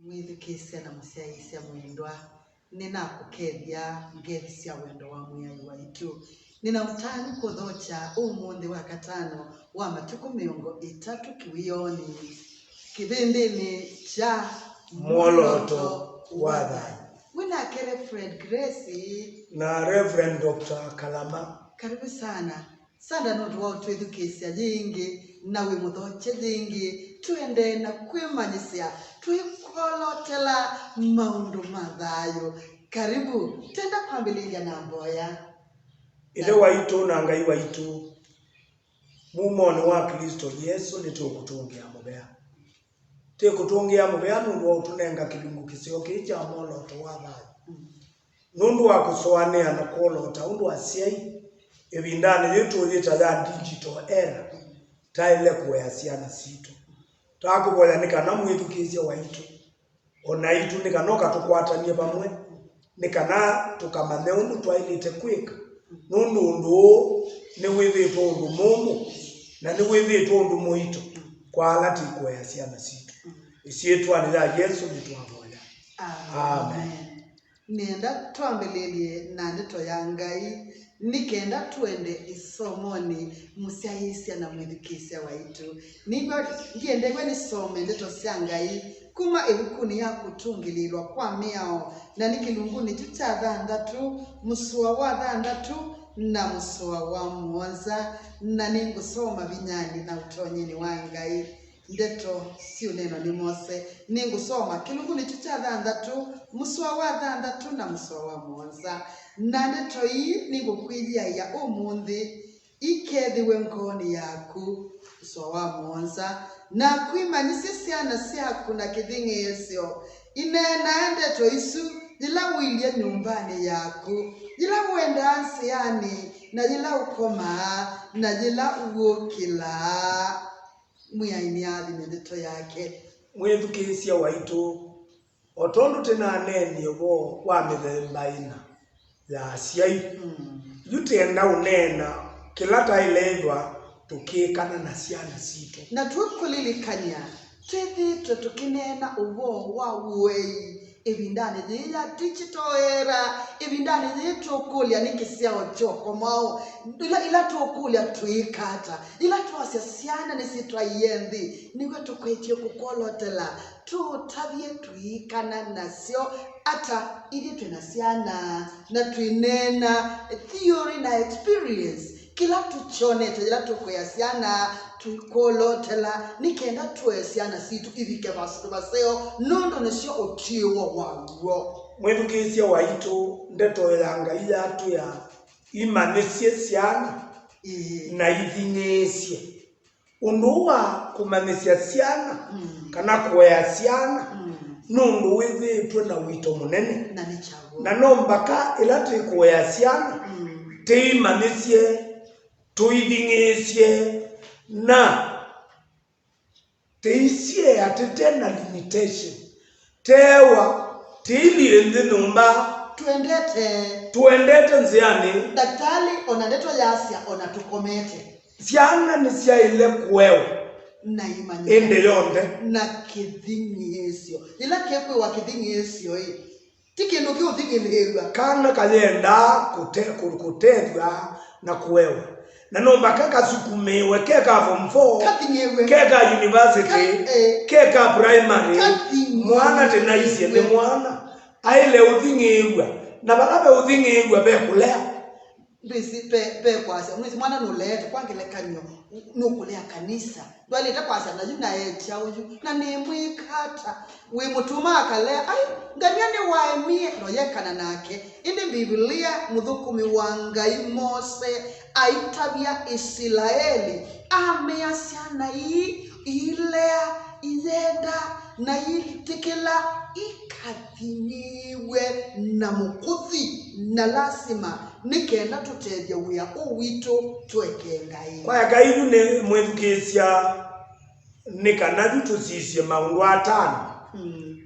Mwithikisia na musiaisia mwendwa nina kukethia ngethisia wendo wa muyai waitu nina mtani kuthocha umuthi wa katano wa matuku 30 kiwioni kithindini cha Mwoloto wa Thayũ. Wina kere Fred Grace na Reverend Dr. Kalama. Karibu sana. Sada nundu wa twithukisia jingi na wi muthoche jingi tuende na kwimanyisia twikolotela maundu mathayo. Karibu tenda kwambililia na mboya Ile waitu na Ngai waitu mumoni wa Kristo Yesu nitukutungia mubea. Tikutungia mubea nundu wa utunenga kilungu kisio kija Mwoloto wa Thayũ. Nundu wa kusoanea na kuolota undu wa siai ebindani yetu yita ya digital era taile kuya ciana citu takuboya nikana mwithukisia waitu ona itu nikanoka tukwatanie pamwe nikana tukamane undu twailite kwika nundu ni withitwo undu mumu na ni withitwo undu muito kwa alati kuya ciana citu isietu ani ya Yesu nitwaboya. Amen. Nenda twambelelie na ndeto ya Ngai nikenda tuende isomoni musiaisia na mwithikisia waitu nigo ndiendegwe nisome ndeto cia Ngai kuma ebukuni ya kutungilirwa kwa miao na nikilunguni cha 6 musua wa 6 na musua wa 7 na ningusoma vinyani na utonyeni wa Ngai ndeto sio neno ni Mose ningusoma kilunguni cha 6 musua wa 6 na musua wa 7 na ndeto hii ningukwijia ya umuthi ikethiwe nkoni yaku musua wa 7 na kwimanyisia ciana ciaku na kithingisio inena ndeto isu jila wilie nyumbani yaku jila wenda ansiani na jila ukoma na jila uokila muyaini athi ndeto yake mwithukisia waitu otondu tinanenie bo wa mithemba ina ya ciai yutenda unena kila tailethwa tukikana na ciana citu na tukulilikania twithitwe tukinena uvo wa wei ebindani ya digital era ebindani tukulia nikisiao choko mao ila tukulia tuikata ila tuasia ciana nisitwayendi niwe tukwetie kukolotela tutavie tuikana nasio ata ili twina ciana na twinena theory na experience kila tuchone tujila tukwea ciana tukolotela nikenda tuesiana situ ivike vastu vaseo nondo nisio otiwo wawo mwithukisia waitu ndeto ya Ngai yatu ya imanesie ciana na ithingisie undu wa kumanesia ciana kana kuea ciana nundu withitwe na wito munene na nichawo na no mpaka ila twikuea ciana tiimanesie tuithingisie na teisie atitena limitation tewa tiili nthi numba tuendete nziani daktari ona ndeto yasia ona tukomete ciana ni ciaile kuewa na imanyia ende yonde na kithingiesio ila kekwe wa kithingiesio tikindu ki uthingilirwa kana kayenda kutethwa na kuewa na nomba kaka sukumewe keka form 4 keka university keka primary mwana tena isie ni mwana aile uthingirwa na balabe uthingirwa be kulea ndisi pe kwasa mwisi mwana nulete kwangile kanyo nukulea kanisa ndwaleta kwasa na jina yetia uju na nemwikata we mutuma akale ai nganyane waemie noyekana nake indi Biblia muthukumi wa Ngai Mose aitabia Israeli ameasiana ilea izenda na itikila ikathiniwe na mukuthi na lasima nikenda tutethia wia uwito tweke Ngai kwa Ngai ne mwithukisia nikana tusisie maundu atano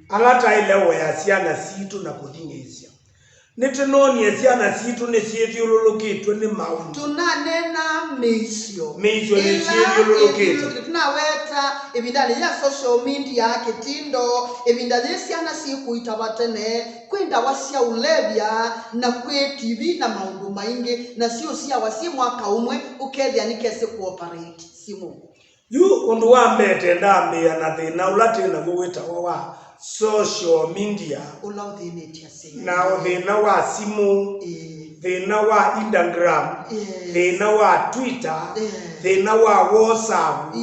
alata ile wea ciana citu na kuthingisia nitinonie ciana citu ni ciithiururukitwe ni maundu tunanena meisio ni ciithiururukitwe tunaweta ebindani ya social media kitindo ebindani ciana cikuita batene kwenda wacia ulevya na kwe TV na maundu maingi na cio cia wasi mwaka umwe ukethia nikese cooperate simu yu undu wa mbete ndambia na thina ulatina gwita wa social media ula uthinetia simu na thina wa simu thina wa Instagram thina wa Twitter thina wa WhatsApp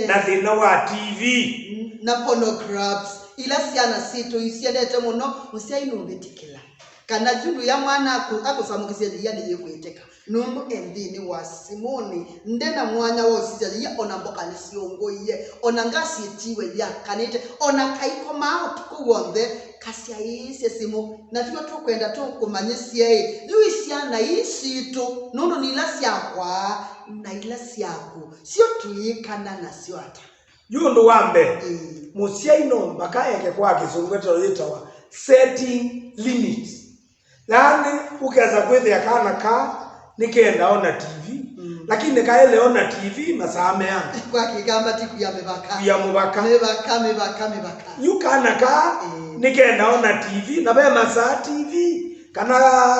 na thina wa TV na pornographs ila ciana citu isiendete muno musiainubitikila kana jundu ya mwana akusamukisia ya ndiye kwiteka nundu endini wa simoni ndena mwanya wo sija ona mboka ni ciongoiye ona ngasi etiwe ya kanite ona kaiko mao tukuwonde kasia ise simu na tuyo tukwenda tukumanyisie luisiana isitu nundu ni ila siakwa na ila siaku sio tuikana na sio ata yundu wambe musiaino mpaka yake kwa kisungweto litawa setting limits yani ukeza kwethia kana ka nikenda ona TV lakini kaele ona TV masame yangu kwa kigamba tiku ya mebaka mebaka yukana ka nikenda ona TV na be masaa TV kana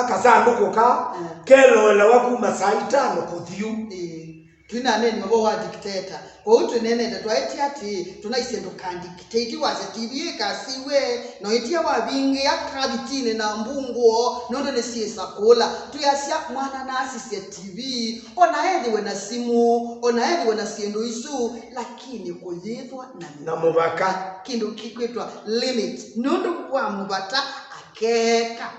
kasanduku ka kelo la waku masaa 5 kuthiu tuna nene mabo wa dictator kwa utu nene tatwaiti ati tunaisendo kandi dictate waze TV kasiwe no itia wa bingi akabitine na mbunguo nondo ne siesa kola tuyasia mwana na asisi TV ona ediwe na simu ona ediwe na siendo isu lakini kuyithwa na mubaka kindu kikwetwa limit nondo kwa mubata akeka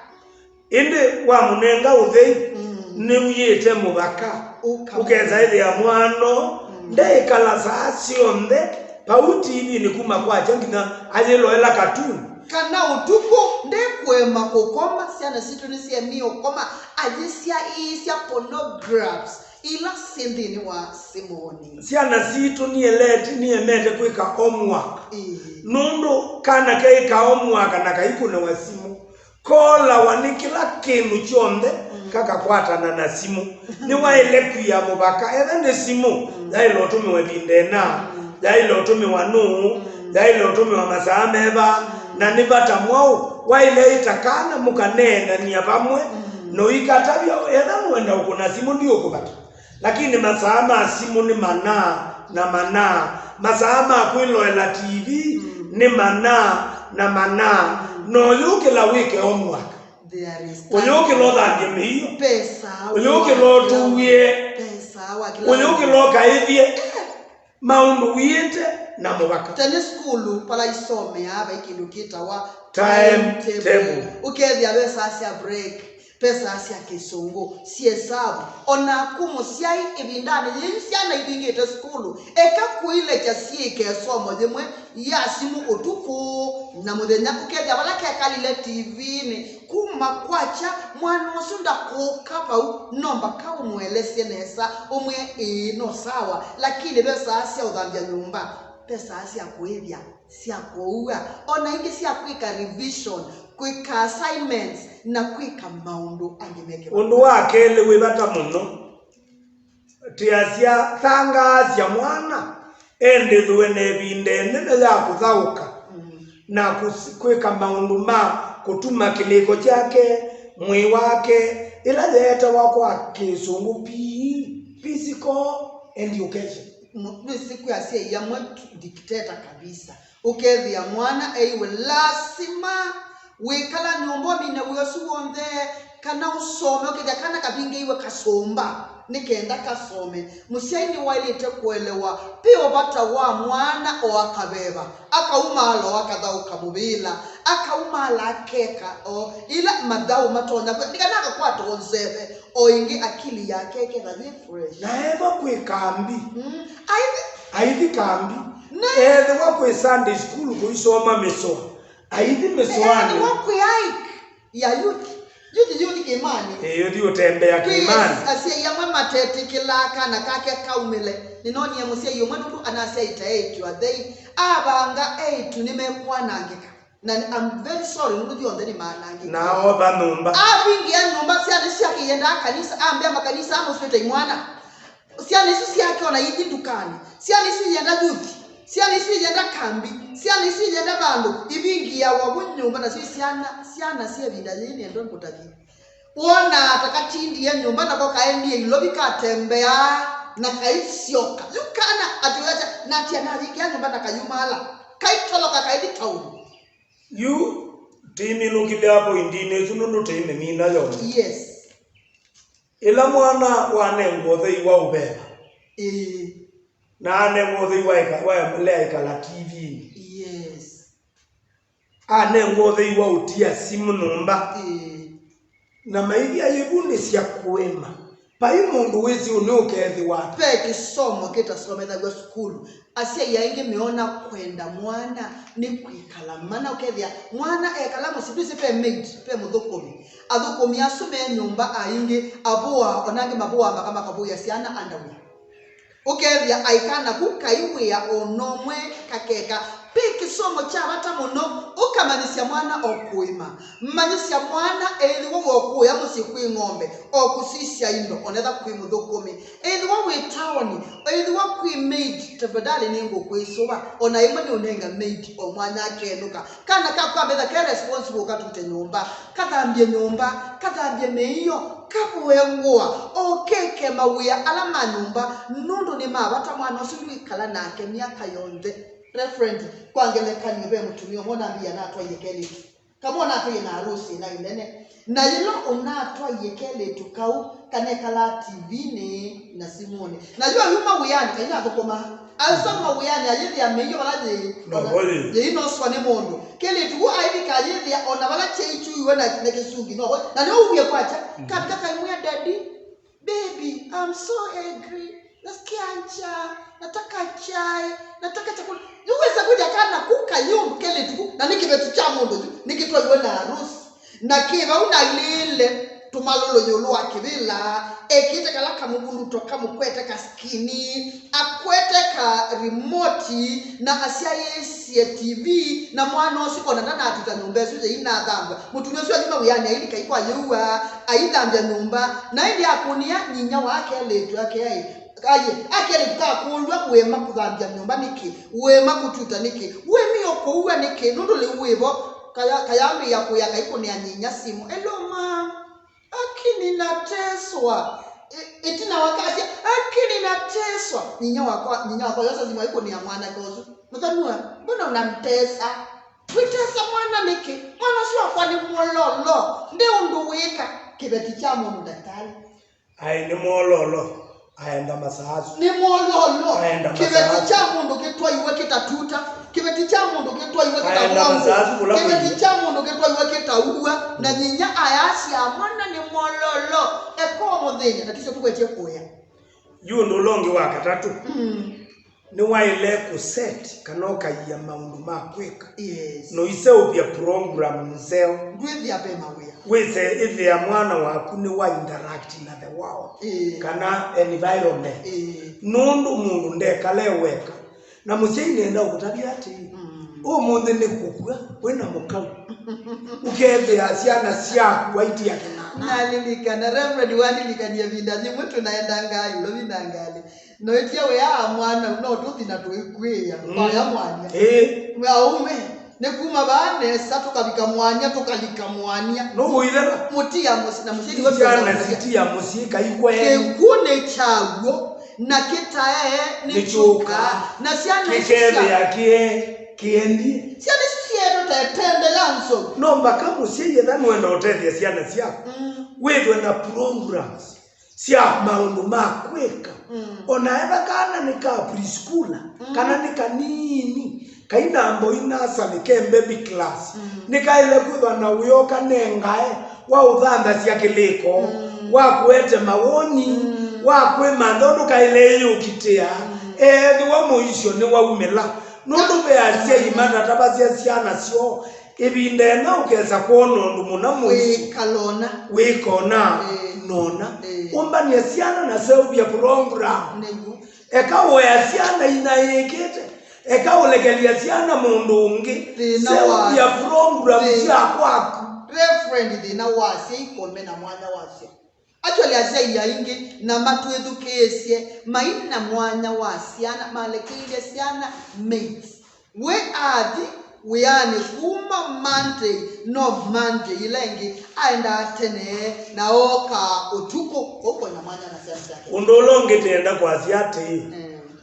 inde wa munenga uthei ni uyete mubaka ukeza ile ya mwano ndeikala saa cionthe pau TV ni kuma kwacha ngina ajiloela katuni kana utuko ndekwema kokoma ciana citu ni cia mio koma ajisia isia pornographs ila sindini wa simoni ciana citu ni emete kwika homework nundu kana keika homework na kaikune wa simu kola wanikila kinu chonde kaka kwatana na simu ni waile kuya mubaka ene simu dailo tumi webindena dailo tumi wanu dailo tumi wa masameba na nibata mwao waile itakana mukanena ni abamwe no ikatabyo ena mwenda ukuna simu ndio kubata lakini masama simu ni mana masama kwiloela TV ni mana no yuke la wiki homework Uyoke lo danje miyo pesa uyoke lo tuwie pesa wakila uyoke lo kaivie maundu wiete na mubaka tene skulu pala isome aba ikindu kita timetable ukethia pesa asia break pesa asia kisungu siesabu ona kumusiai ibindani yinsiana ibingite skulu eka kuile chasiike somo jemwe ya simu otuku na mudenya ukethia balake akalile TV ni kuma kwacha mwana wasunda kukapa nomba kawo mwelese nesa umwe no sawa lakini pesa asia udhambia nyumba pesa asia kuevya sia kuua ona ingi sia kwika revision kwika assignments na kwika maundu angemeke undu wakele wibata muno tiasia thangazia mwana ende thuene bindene na kuthauka na kwika maundu ma kutuma kiliko chake mwi wake ila leta wako akisungu physical education siku ya sia ya mwetu dictator kabisa ukethia mwana eiwe lasima wikala nyombo mina uyosuonde kana usome ukethia kana kabinge iwe kasomba nikenda kasome musiaini wailite kuelewa pio bata wa mwana o akabeba akaumalo akadhauka mubila akaumala akeka o ila madau matonya ndikanaka kwato onzebe o ingi akili yake kena fresh na eva kwekambi aithi kambi eve wakwe Sunday school kuisoma mesoa aithi mesoani wakwe ya yuti kimani yuti utembea kimani asia yamwe matete kilaka na kake kaumile ninoni ya musia yomwe ndu anasia ita 8 wa they abanga 8 nimekwanangika na I'm very sorry ndugu yonde ni manangi na oba numba abingia nyumba sia nisi akienda kanisa ambia makanisa amo sio mwana sia nisi yake ona yidi dukani sia nisi yenda duki sia nisi yenda kambi sia nisi yenda bando ibingia wabunyumba na sisi siana sia vidalini ndo nkutaji ona atakatindi ya nyumba na kwa kaendi ilobi katembea na kaisioka yukana atuacha na tia na likia nyumba na kayumala kaitoloka kaidi town you timi lukile hapo indine sununu timi mina yo yes ila mwana wane ngothe iwa ubeba na ane ngothe iwa mlea ikala TV yes ane ngothe iwa utia simu numba na maidi ayibundi siya kuema pai mundu wezi unukethi wapi pe kisomo kitasomeza kwa skulu asia yainge meona kwenda mwana ni kwikala mana ukethia mwana ekala musibisi pe maid pe mudhukomi adhukomi asume nyumba ainge abua onange mabua kama kabuya siana andawi ukethia aikana kukaiwe ya onomwe kakeka pe kisomo cha bata muno ukamanisia mwana okuima manisia mwana eliwo okuya musikwi ngombe okusisia indo onetha kwimudhukomi eliwo witawoni eliwo kwi maid tafadhali ningo kwisoba ona imwe ni unenga maid omwana akenuka kana kakwabetha ke responsible katute nyumba kathambie meiyo kabuengwa okeke mawia alama nyumba nundu ni mabata mwana osulu ikala nake miaka yonde reference kwangeleka nibe mutumio mona mbia na atwa yekele kama ona atwa na harusi na inene na yilo ona atwa yekele tukau kanekala TV ne na simone najua yuma wiyani kaina akoma alsoma wiyani ayithi ameyo balaje ye ino swane mondo kele tuku aibi kayithi ona bala cheichu iwe na nekesugi no na no uye kwacha katika kaimwe daddy baby I'm so angry nasikia njaa nataka chai nataka chakula yuweza kuja kana kuka yumkele tu na nikibetu cha mundu nikitwa iwe na harusi na kiba una lile tumalolo yolo akibila ekite kala kamubulu toka mukwete kaskini akwete ka remote na asia yesi TV na mwana osiko na ndana atuta nyumba suze ina dhamba mutumio sio nyumba uyani ili kaikwa yuwa aidhambia nyumba na ili akunia nyinya wake letu yake akeli kulwa wema kuthambia nyumba niki wema kututa niki wemi okuwa niki nundu liwibo kayambi yako yakaiko ni anyinya simu hello ma akini nateswa itina wakati akini nateswa nyinya wako yosa zima iko ni ya mwana kozu mtanua mbona unamtesa witesa mwana niki mwana sio kwa ni mololo nde unduweka kibeti cha mundu daktari ai ni mololo aenda masahazu ni mololo kibeti cha mundu kitwa iwe kitatuta kibeti cha mundu kitwa iwe kitawangu kibeti cha mundu kitwa iwe kitaua na nyinya ayasi amwana ni mololo eko muthenya na kisha tukwetie kuya yundo longi wakatatu ni waile kuset kanoka ya maundu makweka yes no iseupia program nzeo ndwithia pema wia wese ithi ya mwana waku ni wa interact na the world kana environment nundu mundu ndekale weka na mucine nda ukutabia ati mundu ni kukua wena mukau ukethe asiana siaku waiti yake na lilikana reverend wanilikania vindazi mtu naenda ngali lo vinangali no etia we ya mwana no tuthi na tuikweya kwa ya mwana aume nekuma bane satu kabika mwanya tukalika mwanya no uithera mutia musina musidi wona sitia musika ikwe kune chago na kitae ni chuka na siana kikebe yake kiendi siana siero tetende lanso no mbaka musiye thani wenda utethia siana siako wethwe na programs sia maundu makweka onaenda kana nika preschool kana nika nini kaina mbo inasa nike baby class nikaile kuthwa na uyoka nengae wa uthanda cia kiliko wa kwete mawoni wa kwe mandondu kaile yukitia thiwa muicio ni waumela nundu beacia imana tabacia ciana cio ibinde na ukeza kuona ndu muna muici wikona nona umbania ciana na selvia program eka wea ciana inaikite eka ulegelia ciana mundu ungi se ya program cia kwaku referend thina wacio ikome na mwana wacio actually azai ya ingi na matwethukicie maina mwanya wa ciana malekeire ciana mates we athi we are kuma Monday no Monday ilengi aenda tene na oka utuko uko na mwanya na ciana zake undolo ngitenda kwa ciati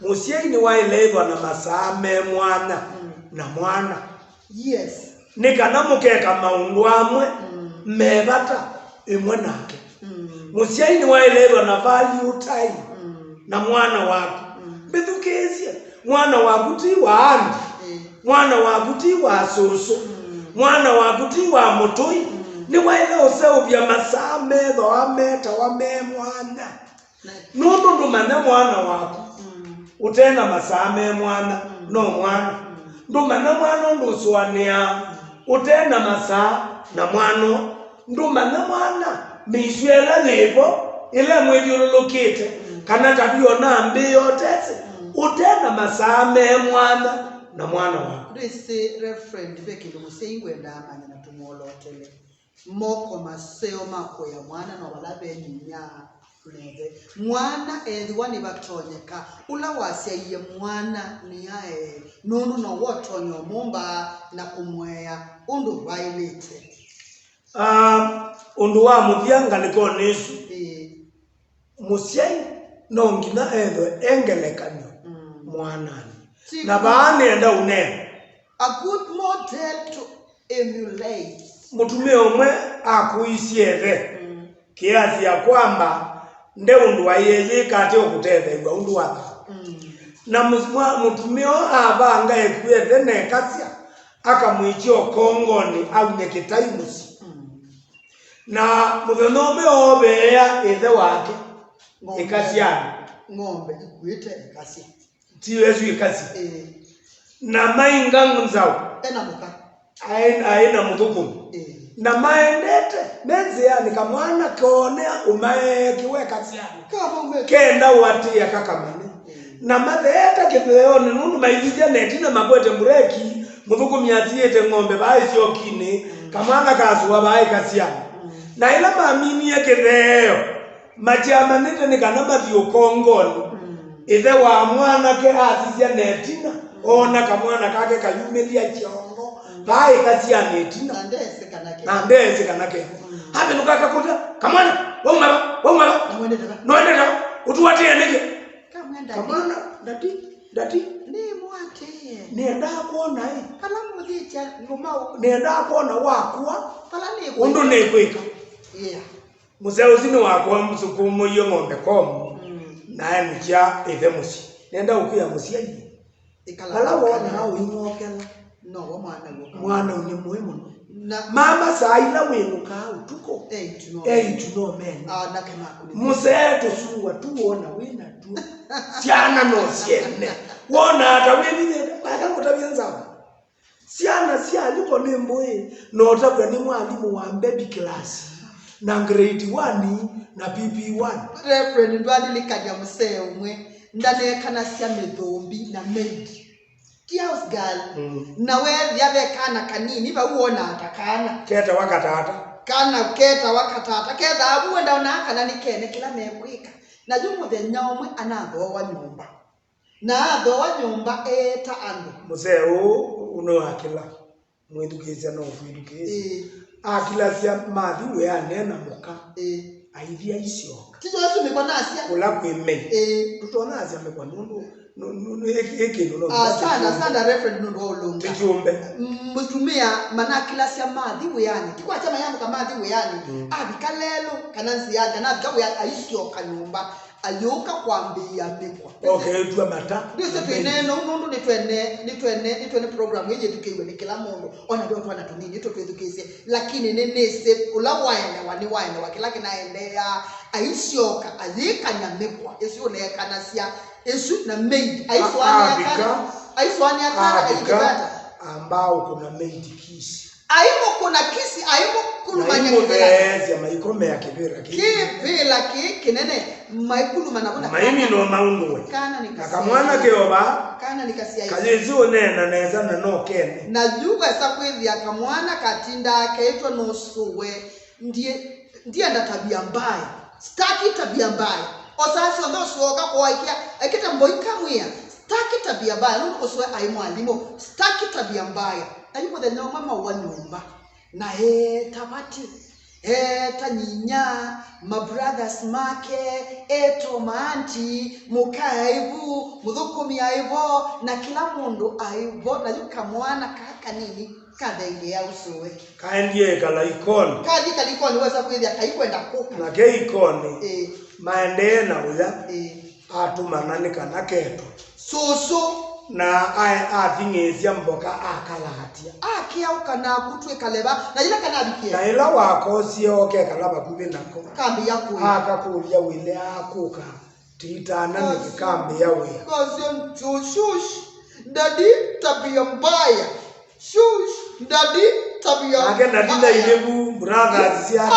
musieni wa ileva na masame mwana na mwana yes nikana mukeka maundu amwe mebata imwe nake musieni wa ileva na value time na mwana wako bithukizie mwana waku ti wa andi mwana waku ti wa susu mwana waku ti wa mutui ni waile useubya masame tho ameta wa me mwana nundu ndumane mwana waku utena masame mwana no mwana ndumane mwana nduswania utena masa na mwana ndumane mwana mishwela nebo ile mwediolokete kana tabio na mbio tese utena masame mwana na mwana wako ndise referend bekindo musengwenda amanya na tumolotele moko maseo mako ya mwana no balabe nyinya nebe mwana endi wani batonyeka ula wasiye mwana ni yae nunu no wotonyo mumba na kumweya undu violate undu wa muthianga niko nesu musiai no ngina etho engelekanyo mwanani na baane enda unene a good model to emulate mutume omwe akuisiethe kiasi ya kwamba nde undu wa yeye kati okutethe undu wa na mutumio abanga ekwethe ne kasia akamwichio kongoni au nekitaimusi na muthenome obeya ethe wake ekasiani ngombe ikwete ekasi tiwezu ikasi na mainga nzao ena muka aina muthukumu na maendete menzi yani kamwana konea umae kiweka siani kama kenda watia kakamane na matheta kitheo ni nundu maithije netina makwete mureki muthukumu yatiete ng'ombe bai ciokini kamwana kasuwa bai kasiani na ila mamini kitheo machamanite ni kana mathio kongoni ithe wa mwana ke atithia netina ona kamwana kake kayumelia chiongo bai kasiani netina na ndese kanake habe nukaka kuta kamwana wongala noendera utuwatie nige kamwana dati ni mwate nienda kuona kala muthicha ngoma nienda kuona wakwa kala ni undu ni kwika museo zini wakwa msukumo yo ng'ombe komu na nicha ithe musi nienda ukuya musiai kala wona hau ingokela no mwana ni muhimu mama saila wenuka utuko tuno men na kama museto suwa tuona wina tu siana no siene wona hata wewe bana mutabianza siana aliko nemboe no tabwa ni mwalimu wa baby class na grade 1 na PP1 referend ndwali likaja museo umwe ndane kana sia medhombi na maid Kiaus girl na wewe yabe kana kanini ba uona atakana keta wakatata kana keta wakatata keta abu enda ona kana nikene kila mekwika na jumu the nyomwe anatho wa nyumba na atho wa nyumba eta andu museo uno akila mwedukizia no mwedukizia akila sia mathi we anena muka aithia icio tijo asu mekwa nasia kula kwime tutona asia mekwa nundu no sana referend nundu olunga tikiumbe mutumia mana kila sia mathi we yani tikwa chama yangu kama mathi we yani abikalelo kanansi yaga na bikawe aisio kanyumba ayoka kwambia mekwa okay twa mata ndise twineno nundu nitwene program yeje tukiwe ni kila mundu ona ndio twana tunini twethukisie lakini nese ula waene wa kila kinaendea aishoka ayikanya mekwa esio lekanasia esu na maid aiswani akara ayikata ambao kuna maid kisi aimo kuna kisi aimo kuna Maimubezi maikome ya kibira kibira kinene maikulu manabona maimi no maunduwe kana nikasia akamwana keoba kana nikasia kazizi onena neza na no kene najuga sakwithi akamwana katinda akaitwa nosuwe ndiye nda tabia mbaya staki tabia mbaya osasi ndo suoka kwa ikita mboika mwia staki tabia mbaya nuko uswe ai mwalimu staki tabia mbaya ayuko the mama wa nyumba na tabati tanyinya my brothers make tomanti mukaivu mudhukumi aivo na kila mundu aivo na yuka mwana kaka nini kadenge ya usuwe kaendie kala ikoni kadi kala ikoni wasa kwithia kaikwenda kuka na ke ikoni maende na uya atumana kana keto soso na athingezia mboka akalahatia akiauka na kutwe kaleba na ila kana bikia na ila wako sio ke kalaba kubi nako kambi yako akakulia wile akuka titana ni kambi ya we kozo shush dadi tabia mbaya shush dadi tabia ake nadinda ilebu brothers yake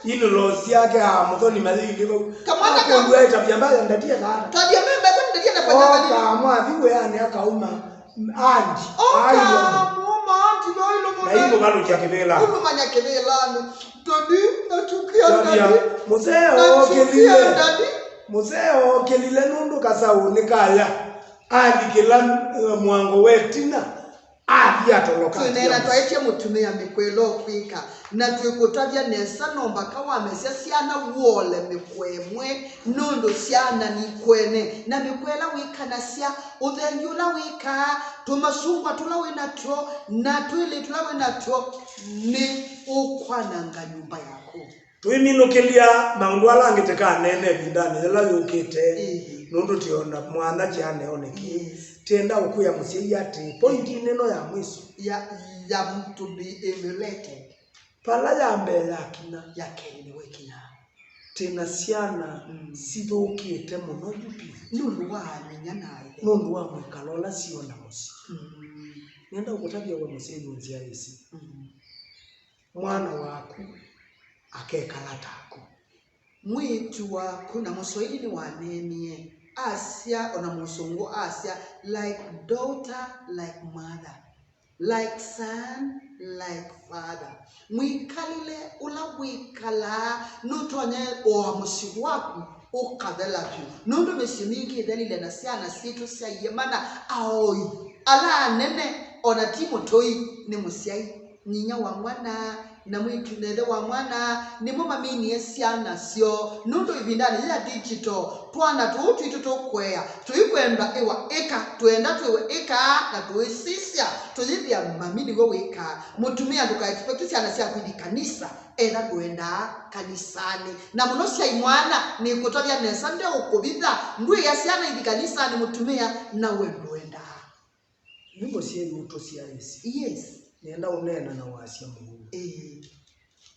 ino losi yake amthoni mali ilebu kamana kwa tabia mbaya ndatia kana tabia mbaya kwa ndatia na fanya nini kama viwe yani akauma andi ayo mama andi loilo na hivyo bado cha kibela huko manya kibela dadi nachukia dadi museo kelile nundu kasau nikaya andi kila mwango wetina andi atoloka tunena twaite mutumia mikwelo kwika na twikutavya nesa nomba kawa mesia siana wole mikwemwe nundu siana ni kwene na mikwela wika na sia uthenjula wika tumasungwa tulawinatwo na twili tulawinatwo ni ukwananga nyumba yako twiminukilia maundu alangite kanene bindani ela yukite nundu tiona mwana cyane oneki tenda ukuya musei ati point neno ya mwiso ya mtu be emulated pala ya mbele yakina yakene wekina tena siana sithukite muno yupi nundu wa nyanaye nundu wa mwikalola siona musi nenda ukutabia wa musei nzia isi mwana waku akekalata mwitu waku na muswahili ni wanenie Asia ona musungu Asia like daughter like mother like son like father mwikalile ula wikala nutonye o musigu waku ukadela tu nundu mesimingi dalile na siana situ sia yemana aoi ala nene ona Timotoi ni musiai nyinya wa mwana na mwitunele wa mwana ni mama mini esiana sio nundu ibindani ya digital twana tutu tutokwea tuikwenda ewa eka tuenda tuwe eka na tuisisia tulivya mamini go eka mutumia nduka expect siana sia kwidi kanisa ela duenda kanisani na munosia imwana ni kutovya nesa ndio ukubitha ndu ya siana idi kanisa ni mutumia na wendoenda ningo sie uto sia isi yes nenda unena na wasia Mungu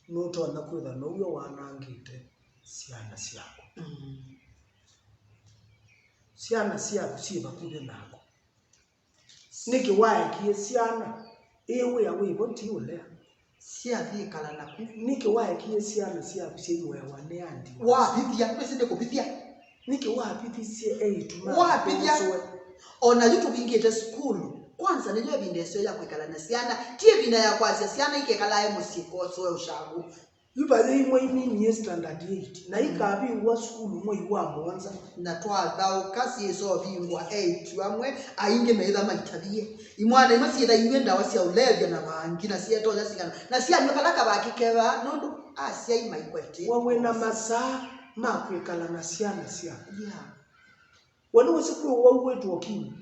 nuto anakwitha no uyo wanangite siana siako siana siako siba kude nako niki waekie siana ewe ya wewe ntiule sia thikala naku niki waekie siana siako siwe wane andi wa bibia kwesinde kubibia niki wapiti sie 8 wa bibia ona yutu bingite school kwanza nijwe bindesyo ya kwikala na siana tie binda ya kwasia siana ikekala ye musiko so ushagu yubaze imwe imini standard 8 na ikabi wa school mwe wa mwanza na twathao kasi eso bingwa 8 amwe ainge meitha maitabie imwana imasiitha iwenda wasia ulevya na bangi na sia toza sigana na sia nyokalaka bakikeba nundu asia imaikwete wawe na masaa makwikala na siana sia wanu siku wa wetu okini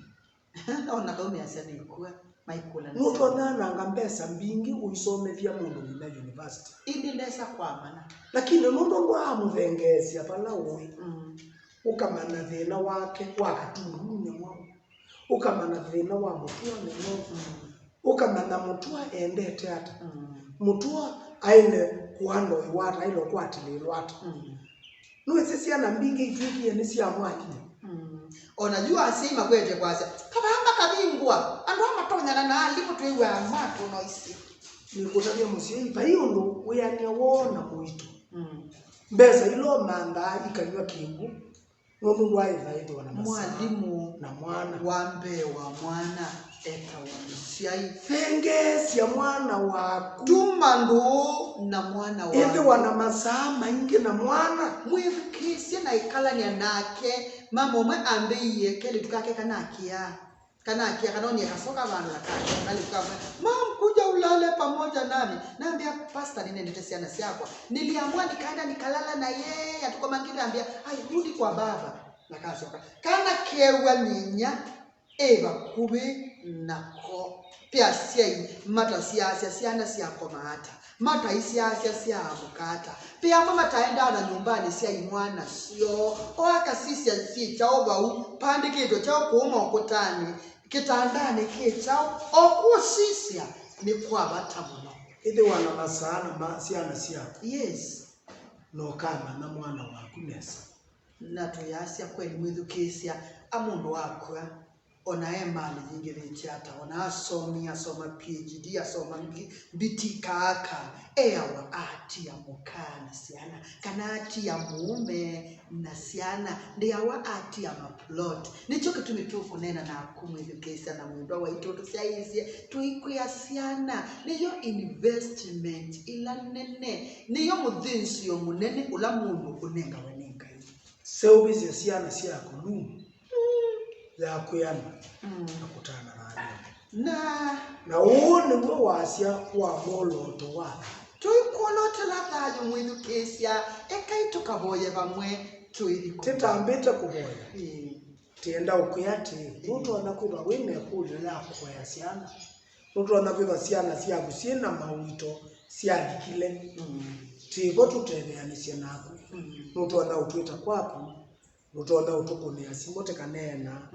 ona kaume asia nikwa maikula na nuto nanga mbesa mbingi uisomethia mundu na university indi ndesa kwamana lakini nundo ndo muvengesi apala uwe ukamana thina wake wakatundu nyamo ukamana thina wa mutua nyamo ukamana mutua endete ata mutua aine kuando iwata ilo kwatililwa ata nuwe siana mbingi itwiki ni sia mwaki onajua asima kwete kwasa kabanga kabingwa ando amatonyana na alipo twewe amato noisi ni kutalia musiyi bayondo weyania wona muito mbesa ilo manda ikanywa kingu mundu waithaidi wana mwalimu na mwana wambe wa mwana eta wa musiai fengesia mwana waku tumandu na mwana wa ende wana masaa maingi na mwana mwithikisi na ikalania nake mama umwe ambiye keli tukake kanakia kanonie kasoka vanhu lakake nalikuwa mam kuja ulale pamoja nami naambia pastor ninendete siana siako niliamua nikaenda nikalala na yeye atukomangire ambia ai rudi kwa baba nakasoka kana kewa ninya eva kubi nako pia siai mata siasia siana siako maata mata isiasia siamukata pia mama taenda na nyumbani siai mwana sio oaka sisi si chaoba pande kitu chao kuuma ukutani kitandani kichao okusisia ni kwa batamuno ide wana masana siana siako yes no kama na mwana waku nesa na tuyasia kweli mwithukisia amundu wakwa ona emani nyingire hata ona asoma PhD asoma bitikaka ewa ati ya mukana siana kana ati ya muume na siana ndiawa ati ya maplot nicho kitu mitufu nena na kumwithukisia na mundu wa itoto siaisie tuikuya siana niyo investment ila nene niyo muthinsi yo munene ula mundu unenga wenenga seubize siana siako lumu ya kuyana nakutana na uone mwe wasia wa moloto wa tuikulote la thayo mwithukisia ekaitukaboye bamwe tuiriko titambite kuboya tienda ukuyati mtu anakuba wene kule la kuya siana mtu anakuba siana siaku sina mawito siadikile tibo tutebeanise nako mtu anautwita kwapo nutona utukunia simote kanena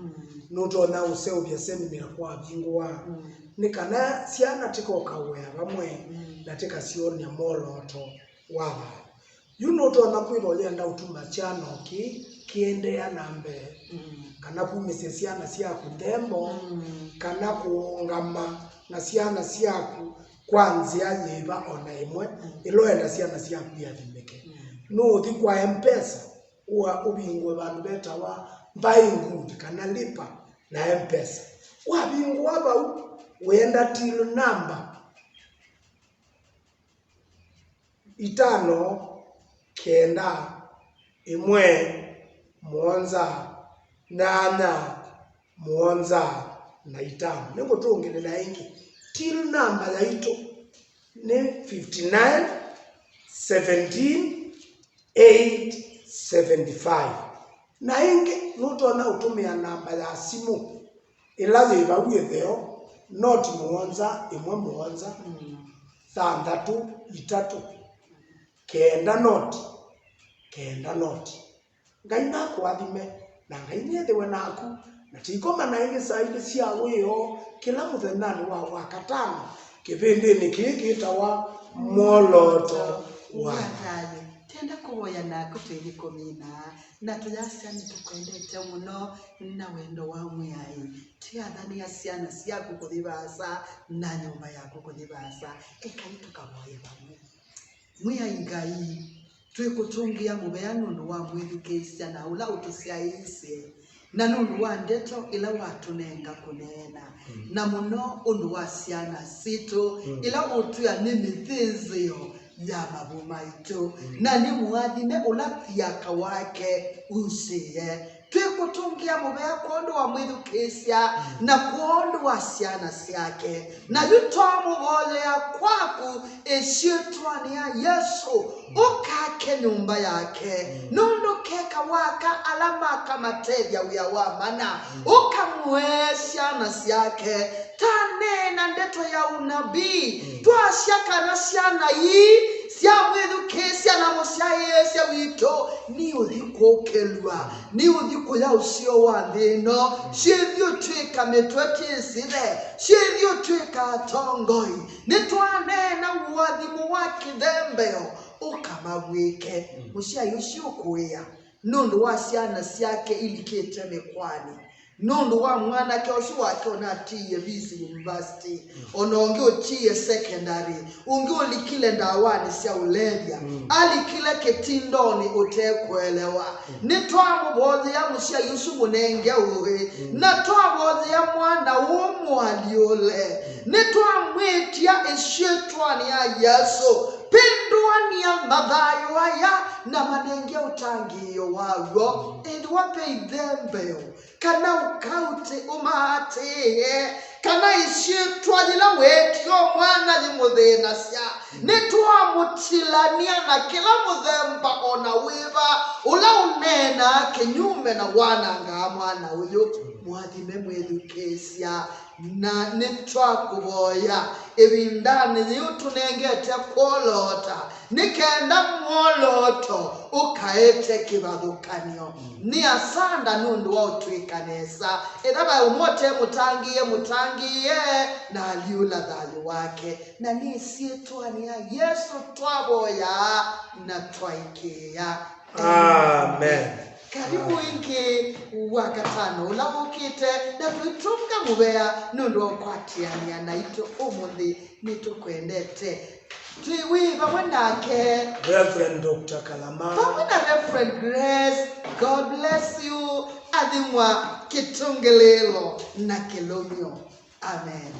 nutona useubya seminira kwa bingwa nikana siana tiko kawea bamwe natika sioni ya moloto waba nutona kwiro lenda utuma chano kiende ya nambe kana kumise siana siaku ndembo kana kuongama na siana siaku kwanzia yeba ona imwe iloenda siana siaku ya thimeke nuthi kwa mpesa uwa ubingwe bantu beta wa mbayingundi kana lipa na mpesa wabingwa ba wenda till number 5 kenda imwe monza nana monza na 5 nengo tuongelela ingi till number ya ito ni 59 17 8 75 na ingi nutona utumia namba ya simu ila yiba witheo not muonza imwe muonza thandatu itatu kenda not ngai nakwathime na ngai niethiwe naku na tikoma na ingi saidi cia wiyo kila muthenani wa wakatano kipindi kitawa moloto wa thayo tenda kuboya nako twirikomina na tuyasiani tukwendete muno na wendo wa muyai tiathani ya siana siaku kuthibasa na nyumba yako kuthibasa ekai tukaboye bamwe muyai ngai twikutungia mubea nundu wa mwithukisia na ula utusiaise na nundu wa ndeto ila watunenga kunena na muno undu wa siana situ ila utuya ni mithizio ya mabuma itu na ni muadhime ulafiaka wake usiye twikutungia mubea kondo wa mwithukisia na kondo wa siana siake na yutomu vole ya kwaku eshietwani ya Yesu ukake nyumba yake nundu keka waka alama kama tevya uya wamana ukamwesha na siake tanena ndeto ya unabii twashaka na siana hii sia mwithukisia na musiayesia wito ni uthikokelwa ni uthikoya usio wa thino shithio twika metwetisire shithio twika tongoi nitwanena uwathimu wa kithembeo ukamawike musiayo ucio kuya nundu wa siana siake ilikite mikwani nundu wa mwana ke oshu wake onatiye visi university ononge otiye secondary unge olikile ndawani sia ulevya alikile ketindoni utekwelewa nitwa mubodhi ya musia Yusu munenge uwe natwa bodhi ya mwana umwaliole nitwa mwetia eshetwani ya Yesu pinduani ya madhayo haya na manenge utangiyo wago edwape idhembeo kana ukaute umate kana ishetwa dila wetyo mwana ni muthina sia nitwa mutilania na kila muthemba ona wiva ula unena kinyume na wananga mwana uyu mwathime mwethukesia na nitwa kuboya ebindani yutunengete kwolota nikenda mwoloto ukaete kibathukanio ni asanda nundu wa utwikanesa edaba umote mutangiye na aliula thayo wake na nisietwani ya Yesu twaboya na twaikia. Amen. Karibu ingi wakatano ulabukite na tuitunga mubea nundu okwatiania na ito umuthi nitukwendete tuiwiva mwenake Reverend Dr. Kalama pamwe na Reverend Grace. God bless you. Adimwa kitungelelo na kilomyo. Amen.